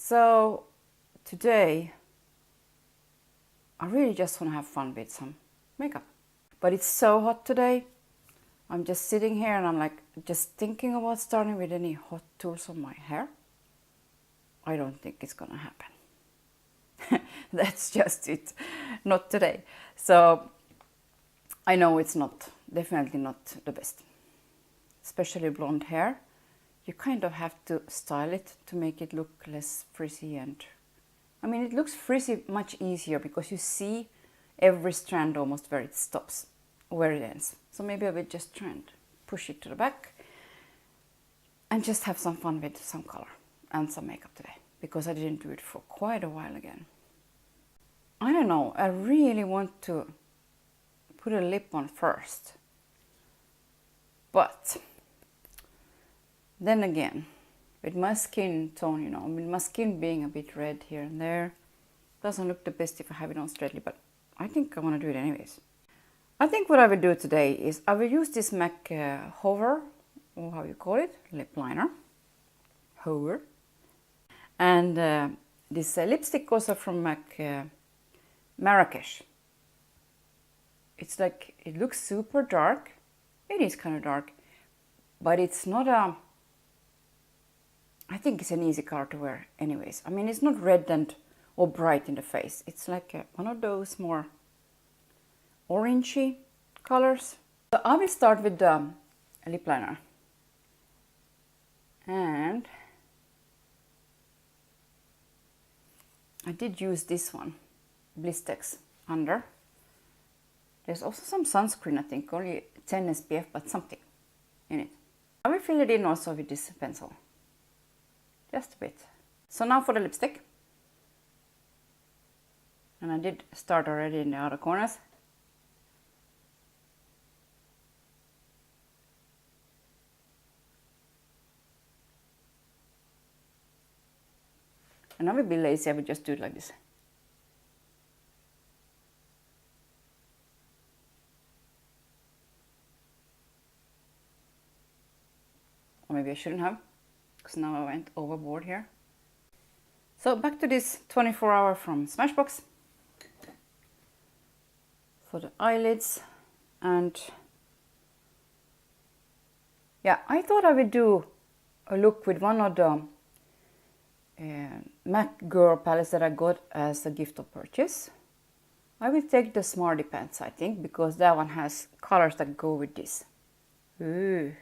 So today I really just want to have fun with some makeup. But it's so hot today. I'm just sitting here and I'm like just thinking about starting with any hot tools on my hair. I don't think it's gonna happen. That's just it. Not today. So I know it's definitely not the best. Especially blonde hair. You kind of have to style it to make it look less frizzy, and I mean it looks frizzy much easier because you see every strand almost where it stops, where it ends. So maybe I will just try and push it to the back and just have some fun with some color and some makeup today, because I didn't do it for quite a while again. I don't know, I really want to put a lip on first, but then again, with my skin tone, you know, I mean my skin being a bit red here and there, doesn't look the best if I have it on straightly, but I think I want to do it anyways. I think what I will do today is I will use this MAC Hover, or how you call it, lip liner, Hover, and this lipstick also from MAC Marrakesh. It's like, it looks super dark, it is kind of dark, but it's not I think it's an easy color to wear anyways. I mean, it's not red or bright in the face. It's like one of those more orangey colors. So I will start with the lip liner. And I did use this one, Blistex under. There's also some sunscreen, I think, only 10 SPF, but something in it. I will fill it in also with this pencil. Just a bit. So now for the lipstick. And I did start already in the outer corners. And I will be lazy, I will just do it like this. Or maybe I shouldn't have, because now I went overboard here. So back to this 24-hour from Smashbox for the eyelids. And yeah, I thought I would do a look with one of the MAC Girl palettes that I got as a gift of purchase. I will take the Smartypants, I think, because that one has colors that go with this. Ooh,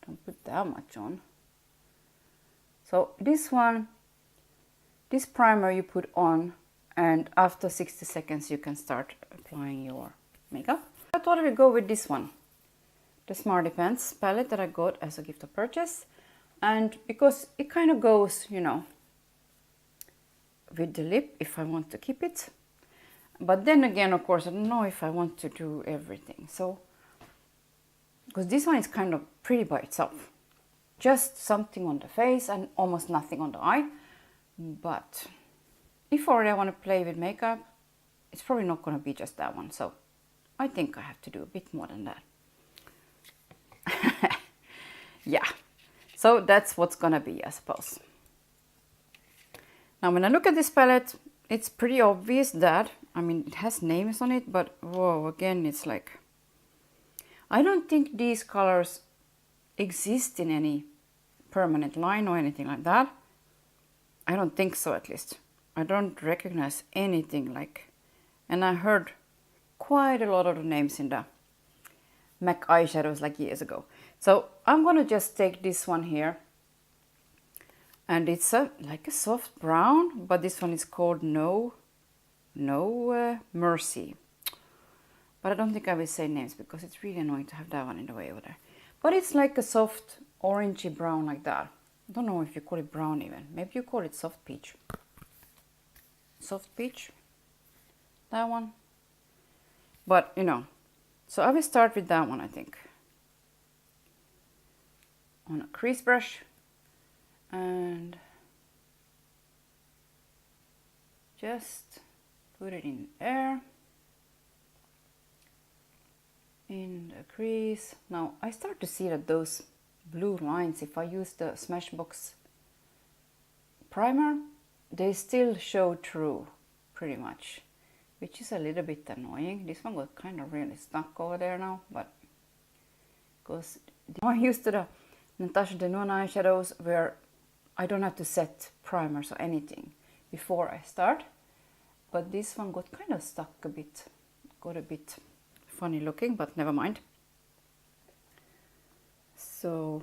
don't put that much on. So this one, this primer you put on, and after 60 seconds you can start applying your makeup. I thought I would go with this one, the Smartypants palette that I got as a gift of purchase. And because it kind of goes, you know, with the lip if I want to keep it. But then again, of course, I don't know if I want to do everything. So, because this one is kind of pretty by itself. Just something on the face and almost nothing on the eye. But if already I want to play with makeup, it's probably not going to be just that one. So I think I have to do a bit more than that. Yeah, so that's what's going to be, I suppose. Now when I look at this palette, it's pretty obvious that, I mean, it has names on it, but whoa, again, it's like, I don't think these colors exist in any permanent line or anything like that. I don't think so, at least. I don't recognize anything like, and I heard quite a lot of the names in the MAC eyeshadows like years ago. So I'm gonna just take this one here, and it's like a soft brown, but this one is called No Mercy. But I don't think I will say names because it's really annoying to have that one in the way over there. But it's like a soft orangey brown like that. I don't know if you call it brown even. Maybe you call it soft peach. Soft peach. That one. But, you know, so I will start with that one, I think. On a crease brush. And just put it in there. In the crease. Now I start to see that those blue lines, if I use the Smashbox primer, they still show through pretty much, which is a little bit annoying. This one got kind of really stuck over there now, but because I'm used to the Natasha Denona eyeshadows where I don't have to set primers or anything before I start, but this one got kind of stuck a bit, got a bit funny looking, but never mind. So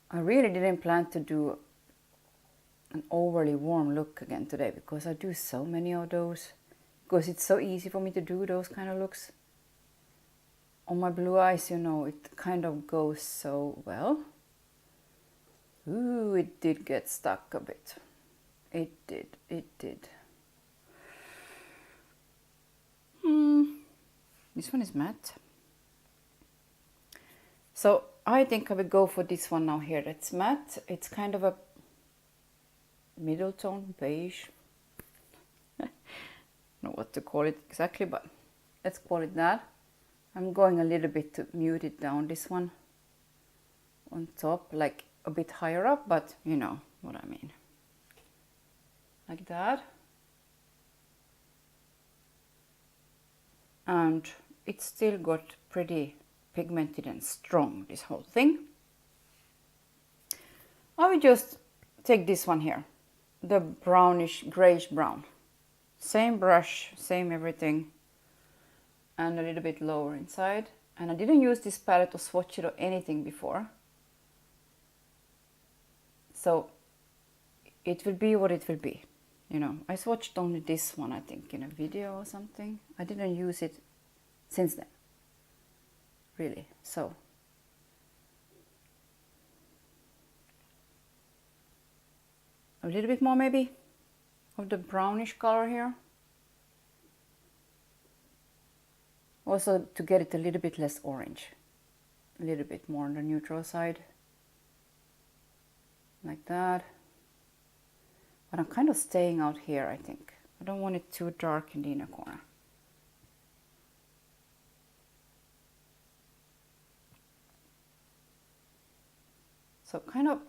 I really didn't plan to do an overly warm look again today, because I do so many of those, because it's so easy for me to do those kind of looks. On my blue eyes, you know, it kind of goes so well. Ooh, it did get stuck a bit. It did. This one is matte. So I think I will go for this one now here. It's matte. It's kind of a middle tone, beige. I don't know what to call it exactly, but let's call it that. I'm going a little bit to mute it down, this one on top, like a bit higher up, but you know what I mean. Like that. And it still got pretty pigmented and strong, this whole thing. I will just take this one here, the brownish, grayish brown. Same brush, same everything, and a little bit lower inside. And I didn't use this palette to swatch it or anything before, so it will be what it will be. You know, I swatched only this one, I think, in a video or something. I didn't use it since then, really. So a little bit more maybe of the brownish color here. Also to get it a little bit less orange, a little bit more on the neutral side, like that. But I'm kind of staying out here, I think. I don't want it too dark in the inner corner. So kind of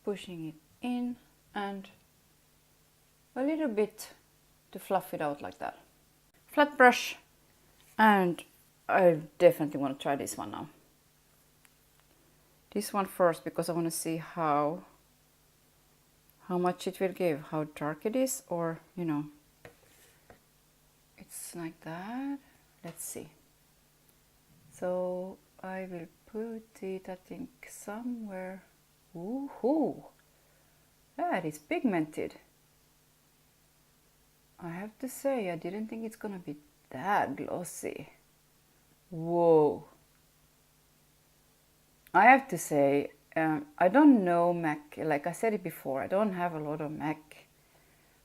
pushing it in and a little bit to fluff it out like that. Flat brush, and I definitely want to try this one now. This one first, because I want to see how much it will give, how dark it is, or you know, it's like that. Let's see. So I will put it, I think, somewhere. Ooh, that is pigmented. I have to say, I didn't think it's gonna be that glossy. Whoa. I have to say, I don't know MAC, like I said it before, I don't have a lot of MAC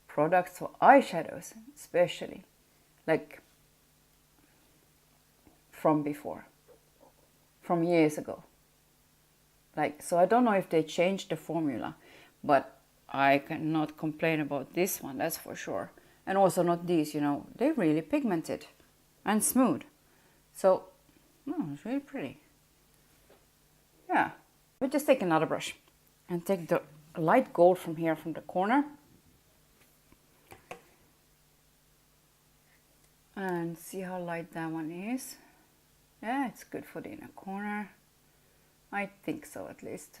products for eyeshadows, especially, like from before, from years ago. Like, so I don't know if they changed the formula, but I cannot complain about this one, that's for sure. And also not these, you know, they're really pigmented and smooth. So, it's really pretty. Yeah. We'll just take another brush and take the light gold from here, from the corner. And see how light that one is. Yeah, it's good for the inner corner. I think so, at least.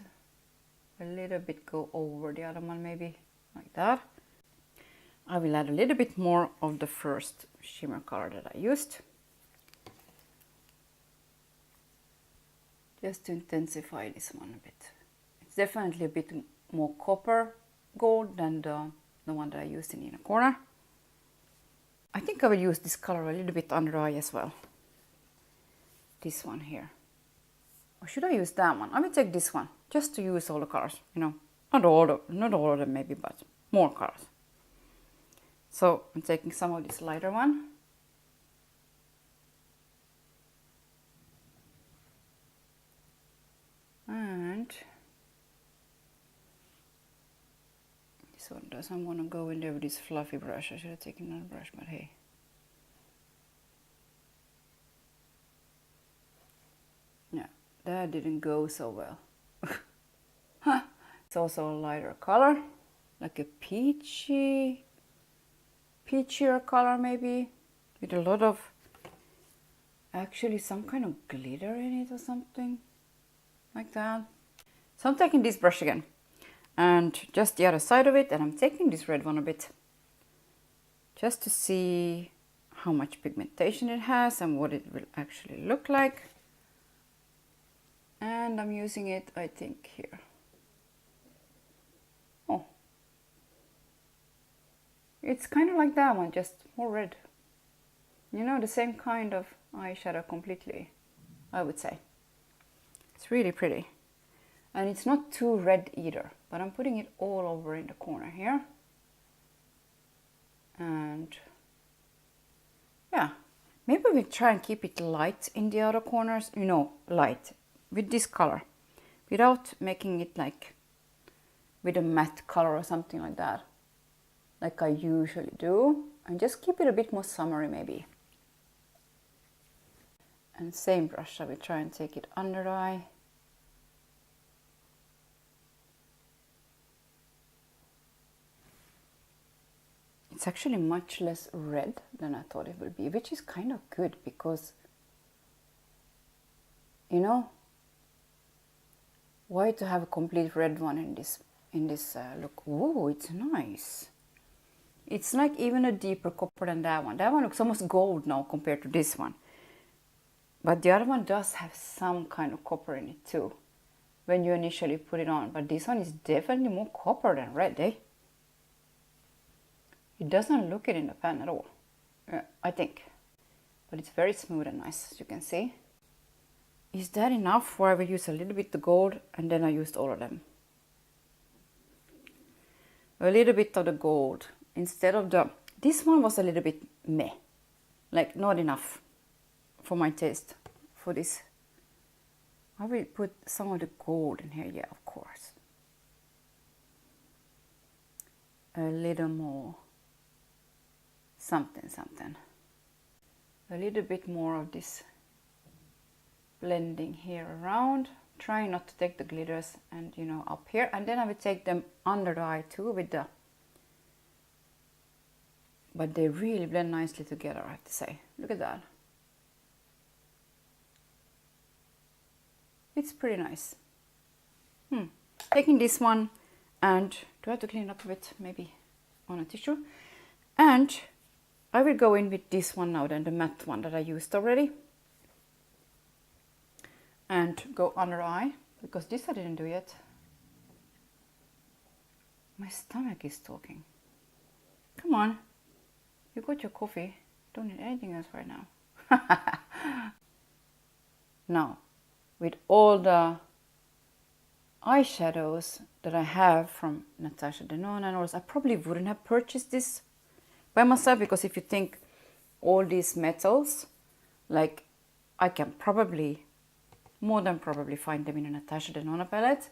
A little bit go over the other one, maybe, like that. I will add a little bit more of the first shimmer color that I used, just to intensify this one a bit. It's definitely a bit more copper gold than the one that I used in the inner corner. I think I will use this color a little bit under the eye as well. This one here. Or should I use that one? I will take this one, just to use all the colors, you know. Not all of them maybe, but more colors. So I'm taking some of this lighter one. And this one doesn't want to go in there with this fluffy brush. I should have taken another brush, but hey. Yeah, that didn't go so well. It's also a lighter color, like a peachier color maybe, with a lot of, actually some kind of glitter in it or something like that. So I'm taking this brush again and just the other side of it, and I'm taking this red one a bit just to see how much pigmentation it has and what it will actually look like. And I'm using it, I think, here. Oh, it's kind of like that one, just more red. You know, the same kind of eyeshadow completely, I would say. It's really pretty. And it's not too red either, but I'm putting it all over in the corner here. And yeah, maybe we try and keep it light in the outer corners, you know, light with this color, without making it like with a matte color or something like that, like I usually do, and just keep it a bit more summery maybe. And same brush, I will try and take it under the eye. It's actually much less red than I thought it would be, which is kind of good because, you know, why to have a complete red one in this look? Ooh, it's nice. It's like even a deeper copper than that one. That one looks almost gold now compared to this one. But the other one does have some kind of copper in it too, when you initially put it on. But this one is definitely more copper than red, eh? It doesn't look it in the pan at all, I think. But it's very smooth and nice, as you can see. Is that enough? Or I will use a little bit the gold and then I used all of them. A little bit of the gold instead of the... This one was a little bit meh. Like not enough for my taste for this. I will put some of the gold in here, yeah, of course. A little more. Something. A little bit more of this blending here around. Try not to take the glitters and, you know, up here. And then I will take them under the eye too with the... But they really blend nicely together, I have to say. Look at that. It's pretty nice. Taking this one and... Do I have to clean it up a bit? Maybe on a tissue. And I will go in with this one now, then the matte one that I used already. And go under eye, because this I didn't do yet. My stomach is talking. Come on, you got your coffee. Don't need anything else right now. Now, with all the eyeshadows that I have from Natasha Denona and all this, I probably wouldn't have purchased this by myself, because if you think all these metals, like I can probably, more than probably find them in a Natasha Denona palette.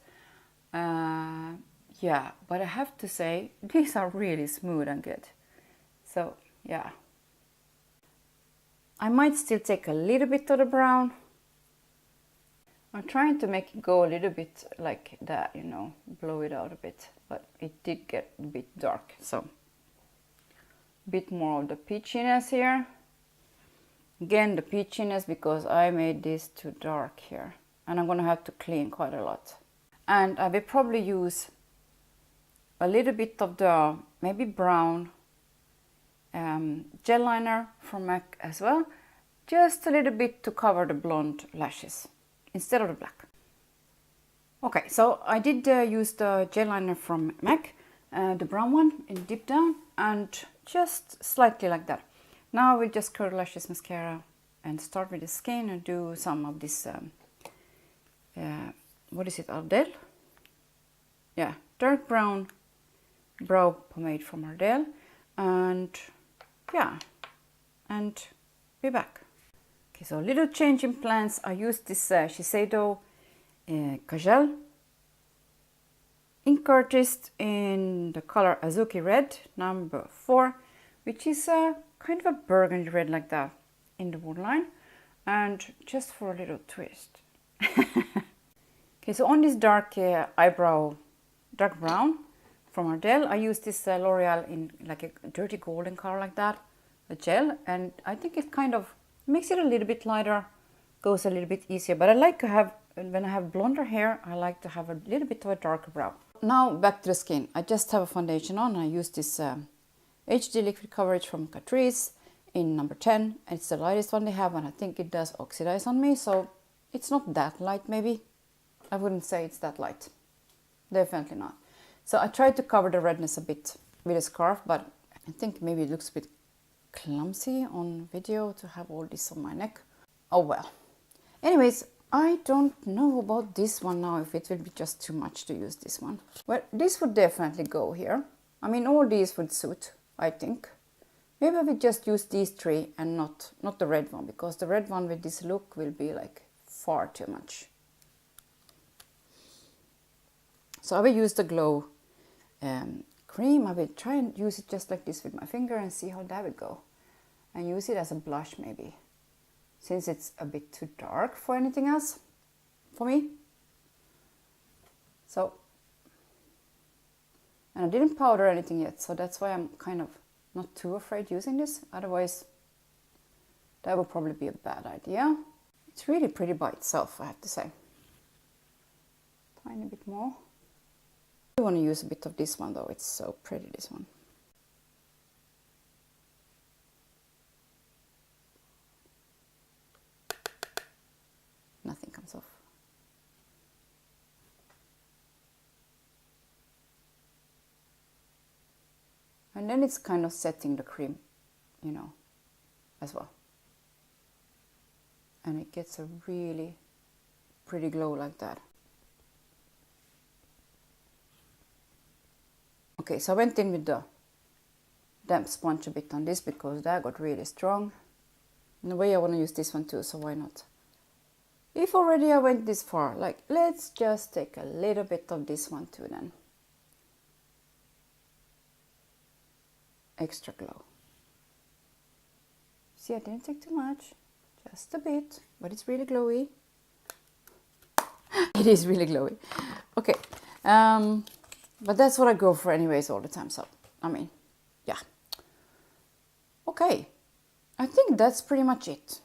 Yeah, but I have to say, these are really smooth and good. So yeah. I might still take a little bit of the brown. I'm trying to make it go a little bit like that, you know, blow it out a bit, but it did get a bit dark, so a bit more of the peachiness here. Again, the peachiness because I made this too dark here, and I'm gonna have to clean quite a lot. And I will probably use a little bit of the maybe brown gel liner from MAC as well, just a little bit to cover the blonde lashes instead of the black. Okay, so I did use the gel liner from MAC, the brown one in deep down, and just slightly like that. Now I will just curl lashes mascara and start with the skin and do some of this, what is it, Ardell? Yeah, dark brown brow pomade from Ardell, and yeah, and be back. Okay, so a little change in plans. I used this Shiseido Kajal ink artist in the color Azuki Red number 4, which is kind of a burgundy red like that in the waterline, and just for a little twist. Okay, so on this dark eyebrow, dark brown, from Ardell. I use this L'Oreal in like a dirty golden color like that, a gel, and I think it kind of makes it a little bit lighter, goes a little bit easier. But I like to have, when I have blonder hair, I like to have a little bit of a darker brow. Now back to the skin. I just have a foundation on. I use this HD liquid coverage from Catrice in number 10. It's the lightest one they have, and I think it does oxidize on me, so it's not that light maybe. I wouldn't say it's that light. Definitely not. So I tried to cover the redness a bit with a scarf, but I think maybe it looks a bit clumsy on video to have all this on my neck. Oh well. Anyways, I don't know about this one now, if it will be just too much to use this one. Well, this would definitely go here. I mean, all these would suit, I think. Maybe I would just use these three and not the red one, because the red one with this look will be like far too much. So I will use the Glow cream. I will try and use it just like this with my finger and see how that would go. And use it as a blush maybe, since it's a bit too dark for anything else for me. So, and I didn't powder anything yet, so that's why I'm kind of not too afraid using this. Otherwise, that would probably be a bad idea. It's really pretty by itself, I have to say. Tiny bit more. I want to use a bit of this one though. It's so pretty, this one. Nothing comes off. And then it's kind of setting the cream, you know, as well. And it gets a really pretty glow like that. Okay, so I went in with the damp sponge a bit on this because that got really strong. In a way I want to use this one too, so why not? If already I went this far, like, let's just take a little bit of this one too then. Extra glow. See, I didn't take too much, just a bit, but it's really glowy. It is really glowy. Okay, but that's what I go for anyways all the time, so, I mean, yeah. Okay, I think that's pretty much it.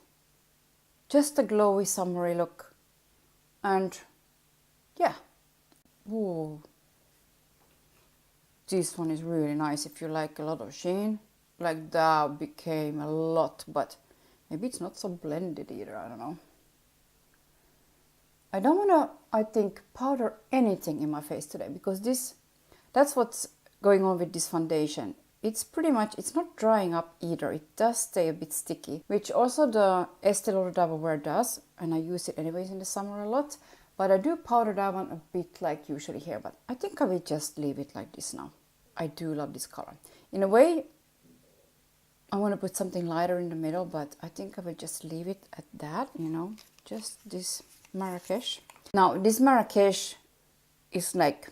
Just a glowy summery look, and yeah. Ooh. This one is really nice if you like a lot of sheen. Like that became a lot, but maybe it's not so blended either, I don't know. I don't want to, I think, powder anything in my face today, because that's what's going on with this foundation. It's pretty much, it's not drying up either. It does stay a bit sticky, which also the Estee Lauder Double Wear does, and I use it anyways in the summer a lot. But I do powder that one a bit like usually here, but I think I will just leave it like this now. I do love this color. In a way, I want to put something lighter in the middle, but I think I will just leave it at that, you know, just this Marrakesh. Now, this Marrakesh is like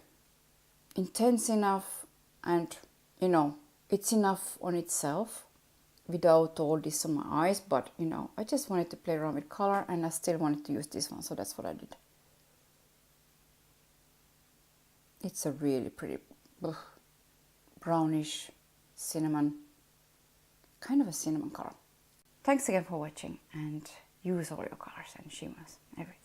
intense enough, and, you know, it's enough on itself without all this on my eyes, but, you know, I just wanted to play around with color, and I still wanted to use this one, so that's what I did. It's a really pretty brownish cinnamon, kind of a cinnamon color. Thanks again for watching, and use all your colors and shimmers every